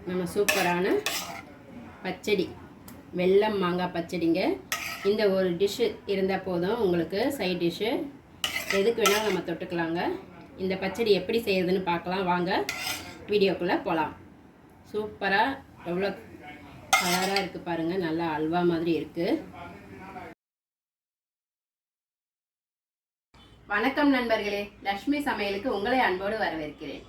நம்ம சூப்பரான பச்சடி, வெல்லம் மாங்காய் பச்சடிங்க. இந்த ஒரு டிஷ்ஷு இருந்தால் போதும் உங்களுக்கு. சைட் டிஷ்ஷு எதுக்கு வேணாலும் நம்ம தொட்டுக்கலாங்க. இந்த பச்சடி எப்படி செய்யறதுன்னு பார்க்கலாம் வாங்க, வீடியோக்குள்ளே போகலாம். சூப்பராக எவ்வளோ கலராக இருக்குது பாருங்கள், நல்லா அல்வா மாதிரி இருக்குது. வணக்கம் நண்பர்களே, லக்ஷ்மி சமையலுக்கு உங்களை அன்போடு வரவேற்கிறேன்.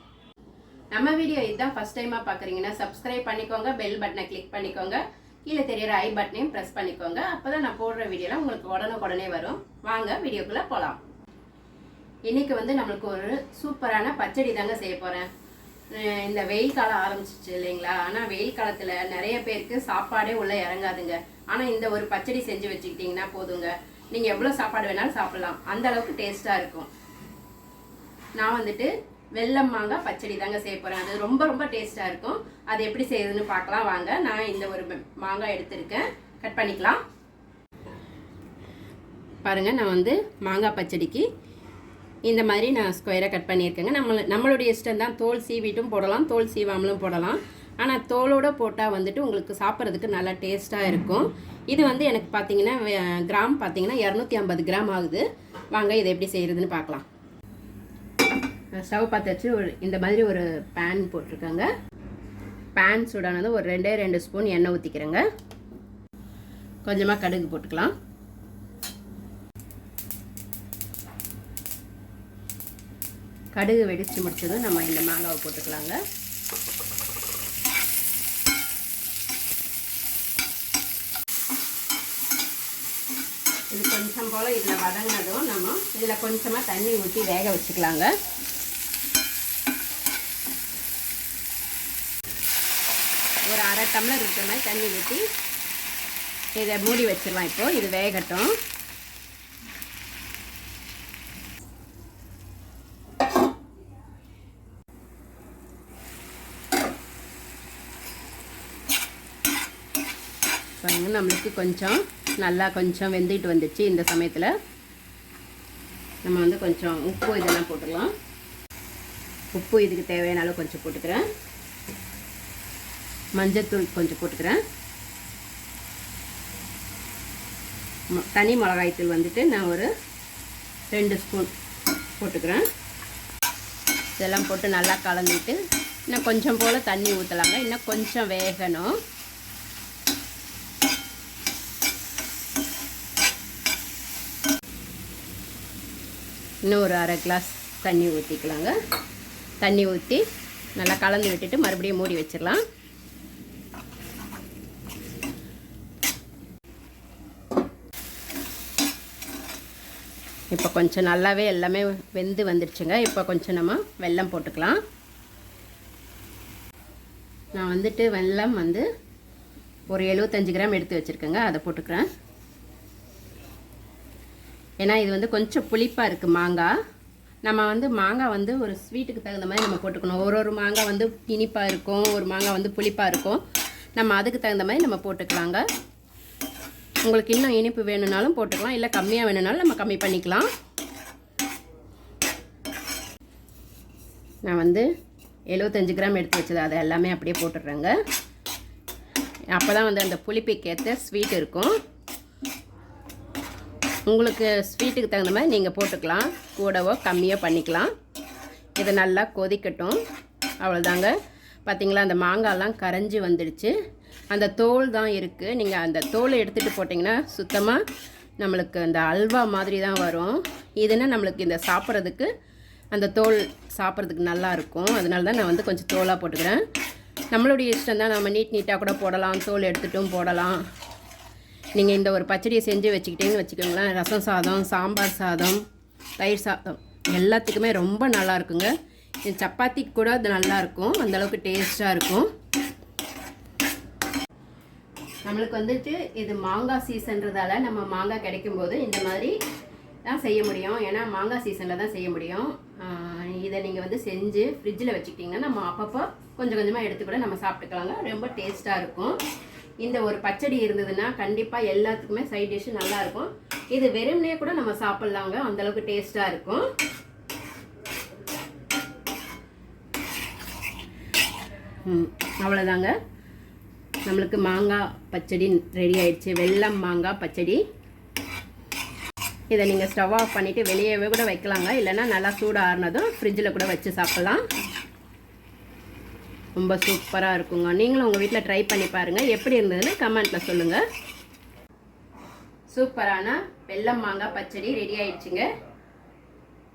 நம்ம வீடியோ இதுதான் ஃபர்ஸ்ட் டைமாக பார்க்குறீங்கன்னா சப்ஸ்கிரைப் பண்ணிக்கோங்க, பெல் பட்டனை கிளிக் பண்ணிக்கோங்க, கீழே தெரியிற ஐ பட்டனையும் ப்ரெஸ் பண்ணிக்கோங்க. அப்போ தான் நான் போடுற வீடியோலாம் உங்களுக்கு உடனே வரும். வாங்க வீடியோக்குள்ளே போகலாம். இன்றைக்கி நம்மளுக்கு ஒரு சூப்பரான பச்சடி தாங்க செய்ய போகிறேன். இந்த வெயில் காலம் ஆரம்பிச்சிச்சு இல்லைங்களா? ஆனால் வெயில் காலத்தில் நிறைய பேருக்கு சாப்பாடே உள்ளே இறங்காதுங்க. ஆனால் இந்த ஒரு பச்சடி செஞ்சு வச்சுக்கிட்டிங்கன்னா போதுங்க, நீங்கள் எவ்வளோ சாப்பாடு வேணாலும் சாப்பிட்லாம், அந்த அளவுக்கு டேஸ்ட்டாக இருக்கும். நான் வெல்லம் மாங்காய் பச்சடி தாங்க செய்ய போகிறேன். அது ரொம்ப டேஸ்ட்டாக இருக்கும். அது எப்படி செய்யுதுன்னு பார்க்கலாம் வாங்க. நான் இந்த ஒரு மாங்காய் எடுத்துருக்கேன், கட் பண்ணிக்கலாம். பாருங்கள், நான் மாங்காய் பச்சடிக்கு இந்த மாதிரி நான் ஸ்கொயராக கட் பண்ணியிருக்கேங்க. நம்மளுடைய இஷ்டம் தான், தோல் சீவிட்டும் போடலாம், தோல் சீவாமலும் போடலாம். ஆனால் தோலோடு போட்டால் உங்களுக்கு சாப்பிட்றதுக்கு நல்லா டேஸ்ட்டாக இருக்கும். இது எனக்கு பார்த்தீங்கன்னா கிராம் பார்த்தீங்கன்னா 250 கிராம் ஆகுது. வாங்க இதை எப்படி செய்கிறதுன்னு பார்க்கலாம். ஸ்டவ் பற்ற வச்சு இந்த மாதிரி ஒரு பேன் போட்டிருக்கேங்க. பேன் சூடானது ஒரு 2 ஸ்பூன் எண்ணெய் ஊற்றிக்கிறேங்க. கொஞ்சமாக கடுகு போட்டுக்கலாம். கடுகு வெடிச்சு முடிச்சதும் நம்ம இந்த மாங்காவை போட்டுக்கலாங்க. இது கொஞ்சம் போல் இதில் வதங்கினதும் நம்ம இதில் கொஞ்சமாக தண்ணி ஊற்றி வேக வச்சுக்கலாங்க. ஒரு அரை டம்ளர் இருக்கிற மாதிரி தண்ணி ஊற்றி இதை மூடி வச்சிடலாம். இப்போது இது வேகட்டும். நம்மளுக்கு கொஞ்சம் வெந்துட்டு வந்துச்சு. இந்த சமயத்தில் நம்ம கொஞ்சம் உப்பு இதெல்லாம் போட்டுக்கலாம். உப்பு இதுக்கு தேவையான அளவு கொஞ்சம் போட்டுக்கிறேன். மஞ்சத்தூள் கொஞ்சம் போட்டுக்கிறேன். தனி மிளகாய்த்தூள் நான் ஒரு 2 ஸ்பூன் போட்டுக்கிறேன். இதெல்லாம் போட்டு நல்லா கலந்துட்டு இன்னும் கொஞ்சம் போல் தண்ணி ஊற்றலாங்க. இன்னும் கொஞ்சம் வேகணும். இன்னும் ஒரு அரை கிளாஸ் தண்ணி ஊற்றிக்கலாங்க. தண்ணி ஊற்றி நல்லா கலந்து விட்டுட்டு மறுபடியும் மூடி வச்சிடலாம். இப்போ கொஞ்சம் நல்லாவே எல்லாமே வெந்து வந்துடுச்சுங்க. இப்போ கொஞ்சம் நம்ம வெல்லம் போட்டுக்கலாம். நான் வெல்லம் ஒரு 75 கிராம் எடுத்து வச்சுருக்கேங்க, அதை போட்டுக்கிறேன். ஏன்னா இது கொஞ்சம் புளிப்பாக இருக்குது மாங்காய். நம்ம மாங்காய் ஒரு ஸ்வீட்டுக்கு தகுந்த மாதிரி நம்ம போட்டுக்கணும். ஒரு மாங்காய் இனிப்பாக இருக்கும், ஒரு மாங்காய் புளிப்பாக இருக்கும். நம்ம அதுக்கு தகுந்த மாதிரி நம்ம போட்டுக்கலாங்க. உங்களுக்கு இன்னும் இனிப்பு வேணும்னாலும் போட்டுக்கலாம், இல்லை கம்மியாக வேணும்னாலும் நம்ம கம்மி பண்ணிக்கலாம். நான் 75 கிராம் எடுத்து வச்சது அதை எல்லாமே அப்படியே போட்டுடுறேங்க. அப்போ தான் அந்த புளிப்புக்கேற்ற ஸ்வீட் இருக்கும். உங்களுக்கு ஸ்வீட்டுக்கு தகுந்த மாதிரி நீங்கள் போட்டுக்கலாம், கூடவோ கம்மியோ பண்ணிக்கலாம். இதை நல்லா கொதிக்கட்டும். அவ்வளோதாங்க. பார்த்திங்களா, அந்த மாங்காய்லாம் கரைஞ்சி வந்துடுச்சு. அந்த தோல் தான் இருக்குது. நீங்கள் அந்த தோலை எடுத்துகிட்டு போட்டிங்கன்னா சுத்தமாக நம்மளுக்கு அந்த அல்வா மாதிரி தான் வரும். இதுன்னா நம்மளுக்கு இந்த சாப்பிட்றதுக்கு அந்த தோல் சாப்பிட்றதுக்கு நல்லாயிருக்கும். அதனால தான் நான் கொஞ்சம் தோலாக போட்டுக்கிறேன். நம்மளுடைய இஷ்டம் தான், நம்ம நீட்டாக கூட போடலாம், தோல் எடுத்துட்டும் போடலாம். நீங்கள் இந்த ஒரு பச்சடியை செஞ்சு வச்சுக்கிட்டீங்கன்னு வச்சுக்கோங்களேன், ரசம் சாதம், சாம்பார் சாதம், தயிர் சாதம் எல்லாத்துக்குமே ரொம்ப நல்லாயிருக்குங்க. சப்பாத்திக்கு கூட அது நல்லாயிருக்கும், அந்தளவுக்கு டேஸ்ட்டாக இருக்கும். நம்மளுக்கு இது மாங்காய் சீசன்றதால நம்ம மாங்காய் கிடைக்கும்போது இந்த மாதிரி தான் செய்ய முடியும். ஏன்னா மாங்காய் சீசனில் தான் செய்ய முடியும். இதை நீங்கள் செஞ்சு ஃப்ரிட்ஜில் வச்சுக்கிட்டிங்கன்னா நம்ம அப்பப்போ கொஞ்சமாக எடுத்து கூட நம்ம சாப்பிட்டுக்கலாங்க. ரொம்ப டேஸ்ட்டாக இருக்கும். இந்த ஒரு பச்சடி இருந்ததுன்னா கண்டிப்பாக எல்லாத்துக்குமே சைட் டிஷ்ஷு நல்லாயிருக்கும். இது வெறும்னே கூட நம்ம சாப்பிட்லாங்க, அந்தளவுக்கு டேஸ்ட்டாக இருக்கும். அவ்வளோதாங்க, நம்மளுக்கு மாங்காய் பச்சடி ரெடி ஆயிடுச்சு. வெல்லம் மாங்காய் பச்சடி. இதை நீங்கள் ஸ்டவ் ஆஃப் பண்ணிவிட்டு வெளியவே கூட வைக்கலாங்க, இல்லைன்னா நல்லா சூடு ஆறுனதும் ஃப்ரிட்ஜில் கூட வச்சு சாப்பிட்லாம். ரொம்ப சூப்பராக இருக்குங்க. நீங்களும் உங்கள் வீட்டில் ட்ரை பண்ணி பாருங்கள். எப்படி இருந்ததுன்னு கமெண்ட்டில் சொல்லுங்கள். சூப்பரான வெல்லம் மாங்காய் பச்சடி ரெடி ஆயிடுச்சுங்க.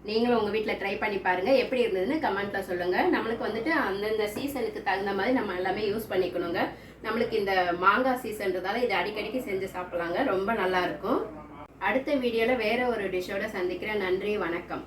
நீங்களும் உங்கள் வீட்டில் ட்ரை பண்ணி பாருங்கள். எப்படி இருந்ததுன்னு கமெண்ட்டில் சொல்லுங்கள். நம்மளுக்கு வந்துட்டு அந்தந்த சீசனுக்கு தகுந்த மாதிரி நம்ம எல்லாமே யூஸ் பண்ணிக்கணுங்க. நம்மளுக்கு இந்த மாங்காய் சீசன்றதால இதை அடிக்கடிக்கு செஞ்சு சாப்பிட்லாங்க. ரொம்ப நல்லாயிருக்கும். அடுத்த வீடியோவில் வேறு ஒரு டிஷ்ஷோட சந்திக்கிறேன். நன்றி, வணக்கம்.